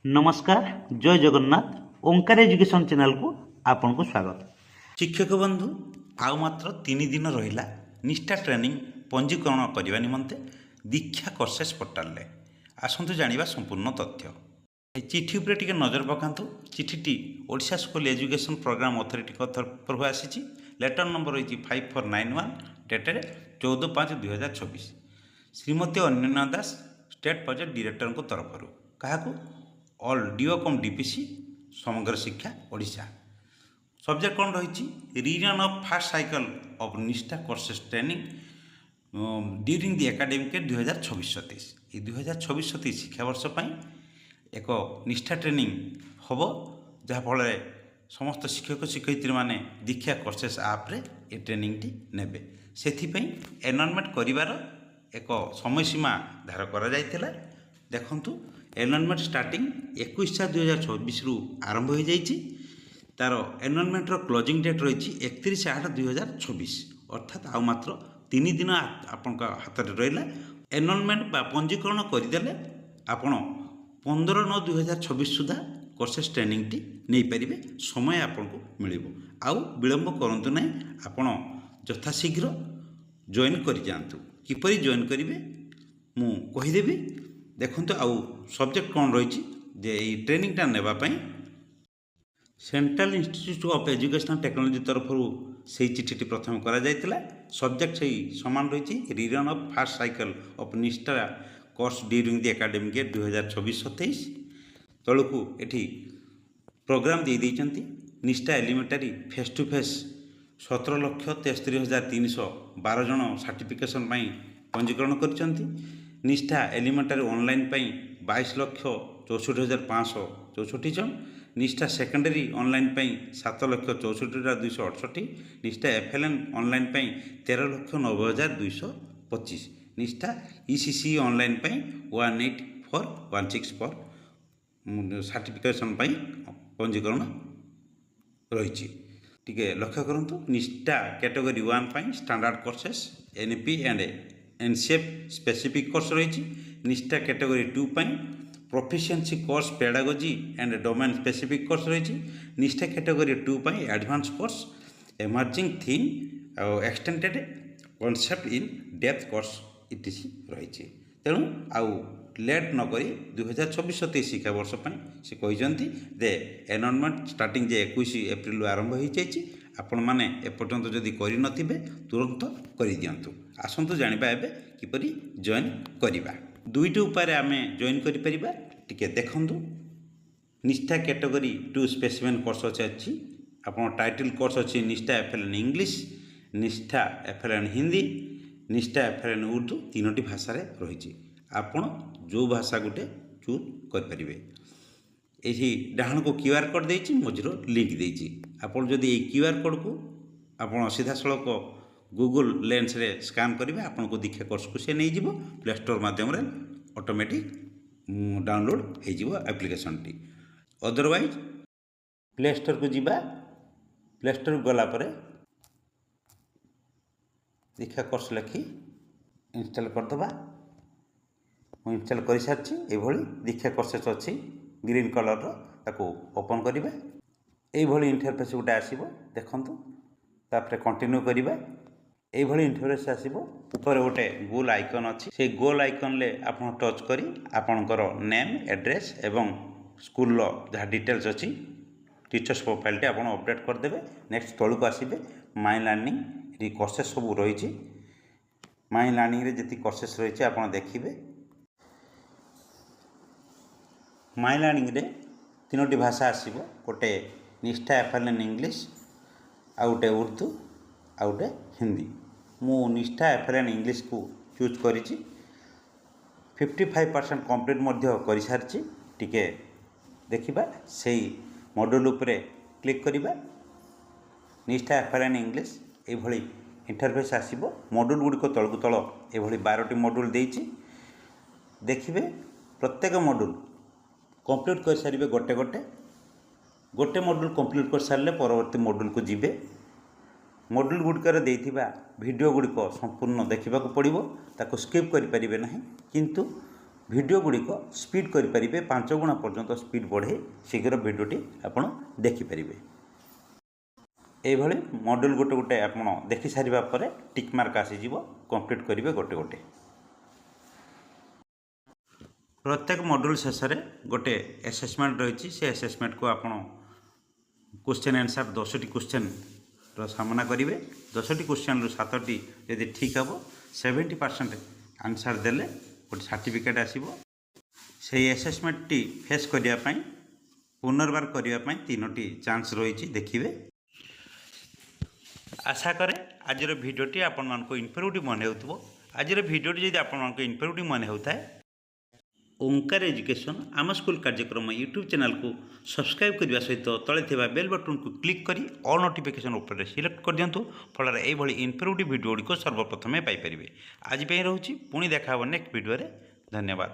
नमस्कार जय जगन्नाथ ओंकार education channel को आपन को स्वागत। शिक्षक बंधु आउ मात्र 3 दिन रहिला निष्ठा ट्रेनिंग पंजीकरण करने निमंते दीक्षा कोर्सेस पोर्टाल रे आसंतु जानिबा संपूर्ण तथ्य। चिठी उपरे टिके नजर पकांतु। चिठीटी Odisha school education programme authority तरफ आसी। लेटर नंबर रही 5491 dated 14/5/2024 Shrimati Ananya Das state project director को तरफ क्या ऑल डीओकम डीपीसी समग्र शिक्षा ओडिशा। सब्जेक्ट कौन रही reason of first cycle of Nishtha courses training during the academic 2026-27 ये 2026-27 शिक्षावर्ष एक निष्ठा ट्रेनिंग हम जहाँफल समस्त शिक्षक शिक्षयित्री मैंने दीक्षा कोर्सेस आप्रे ये ट्रेनिंग टी नेबे से एनरोलमेंट करिवार एक समय सीमा धार करा जायतिला। देखंतु एनरोलमेंट स्टार्टिंग 21/4/2024 रु आरंभ हो जाइए। तार एनरोलमेंटर क्लोजिंग डेट रही 31/8/2024 अर्थात आउ मात्र 3 दिन आपण हाथ में रहा। एनरोलमेंट बा पंजीकरण करदेले आपण 15/9/2024 सुधा कोर्सेस ट्रेनिंग टी नहीं पारे समय आपन को मिल आउ विलंब करूँ ना आपण यथाशीघ्र जॉइन कर जातु। किपरि जॉइन करेंगे मु कहीदेवी। देखो आउ सब्जेक्ट कौन रही जे ट्रेनिंगटा नेबापी central institute of educational technology तरफ से चिठी प्रथम करा जायतिला। सब्जेक्ट से समान रही reason of first cycle of Nishtha course during the academic 2026-27 तलू एटी प्रोग्राम दे देइचंती। Nishtha elementary face to face 17,63,312 जन सर्टिफिकेशन पंजीकरण करछंती। निष्ठा एलिमेंटारी ऑनलाइन 22,64,564 जन। निष्ठा सेकेंडरी ऑनलाइन 7,64,268। निष्ठा एफएलएन ऑनलाइन 13,90,225। निष्ठा ईसीसी ऑनलाइन 184,164 सर्टिफिकेशन पंजीकरण रही। टिके लक्ष्य करंतु Nishtha category 1 standard courses NP and NCF specific course रही। Nishtha category 2 proficiency course pedagogy and domain specific course रही। Nishtha category 2 advance course emerging theme और extended concept in depth course ETC रही। तेणु आउ लेट नक 2026-27 शिक्षावर्ष से कहते दे एनरोलमेंट स्टार्टिंग 21 एप्रिल आरंभ हो जाए। आपण मैंने एपर्यंत जदि करें तुरंत कर दिंतु। आसतु जाना एवं किपरि जॉइन करवा। दुईटी उपाय आम जॉइन करिपरिबा। टिके देखंतु निष्ठा कैटेगरी 2 स्पेसिमेन कोर्स अच्छी आपन टाइटल कोर्स अच्छी निष्ठा एफएलएन इंग्लिश, निष्ठा एफएलएन हिंदी, निष्ठा एफएलएन उर्दू तीनोटी भाषा रही। आपण जो भाषा गोटे चूज करें। ये डाहन को क्यूआर कोड देती मझीर लिंक देती। आपड़ जदि ये क्यूआर कोड को आप सीधा सड़क गूगल लेंस रे स्कान करेंगे आपन को दीक्षा कोर्स को से नहीं जीवो प्ले स्टोर माध्यम ऑटोमेटिक डाउनलोड हो application T. Otherwise play store को जीवा। प्ले स्टोर गलापर दीक्षा कोर्स लिखि इंस्टॉल करदे। इंस्टॉल कर सारी ये दीक्षा कोर्सेस अच्छी ग्रीन कलर ताको ओपन करिबा। ये इंटरफेस गोटे आसीबो देखंतु। तापर कंटिन्यू करिबा। ये इंटरफेस आसीबो। ऊपर गोटे गोल आइकन अच्छी से गोल आइकन ले आप टच करी आपणकर नेम एड्रेस एवं स्कूल जहाँ डिटेल्स अच्छी टीचर्स प्रोफाइल टे आप अपडेट करदे। नेक्स्ट तलू आसबे माई लर्निंग ये कोर्सेस सब रही। माई लर्निंग रे जी कोर्सेस रही आप देखिए। माई लर्निंग रे तीनोटी भाषा आसीबो। गोटे निष्ठा एफएलएन इंग्लिश आउ गोटे उर्दू आउ गोटे हिंदी। मु निष्ठा एफएलएन इंग्लिश को चूज करी 55% कंप्लीट कर सारी। टिके देखिबा से मॉड्यूल उपरे क्लिक करिबा। निष्ठा एफएलएन इंग्लिश ये इंटरफेस आसीबो। मॉड्यूल गुड़िक तलकू तल ये 12टी मॉड्यूल देइछि। देखिबे प्रत्येक मॉड्यूल कंप्लीट कर सारे गोटे गोटे गोटे मॉड्यूल कंप्लीट कर सारे परवर्ती मॉड्यूल को जीवे। मॉड्यूल गुड़िकर देइथिबा वीडियो गुड़िक संपूर्ण देखा पड़ो। ताको स्किप करें ना किंतु ভিডিও গুড়িক স্পিড କରିପାରିବେ 5 ଗୁଣା পর্যন্ত স্পিড বଢ଼াই শীঘ্র ভিডিওটি ଆପଣ ଦେଖିପାରିବେ। এইভাবে মডেল গোটে গোটে ଆପଣ দেখি সারিবা পরে টিକ୍ ମାର୍କ ଆସିଯିବ କମ୍ପ୍ଲିଟ୍ କରିବେ ଗୋଟେ ଗୋଟେ। ପ୍ରତ୍ୟେକ ମଡ୍ୟୁଲ ଶେଷରେ ଗୋଟେ ଆସେସମେଣ୍ଟ ରହିଛି ସେ ଆସେସମେଣ୍ଟକୁ ଆପଣ क्वेश्चन आंसर 10टी क्वेश्चन सामना करेंगे। 10टी क्वेश्चन 7टी यदि ठीक हम 70% आंसर देले गोटे सर्टिफिकेट आसीबो। से असेसमेंट टी फेस करने पुनर्बार करने 3टी चांस रही देखिए। आशा करे आजर भिडियोटी आपण मानक इनफर्मेटिव मन हो। आजर भिडियोटी यदि आपण मानक इनफर्मेटिव मन होता है ओंकार एजुकेशन आम स्कूल कार्यक्रम यूट्यूब चैनल को सब्सक्राइब करने सहित तले थिबा बेल बटन को क्लिक करी ऑल नोटिफिकेशन ऊपर सिलेक्ट कर दिंतु फल ये इनफर्मेटिव भिडियो गुड़िक सर्वप्रथमे पाइपर। आज रोची पुणी देखा नेक्स्ट वीडियो। धन्यवाद।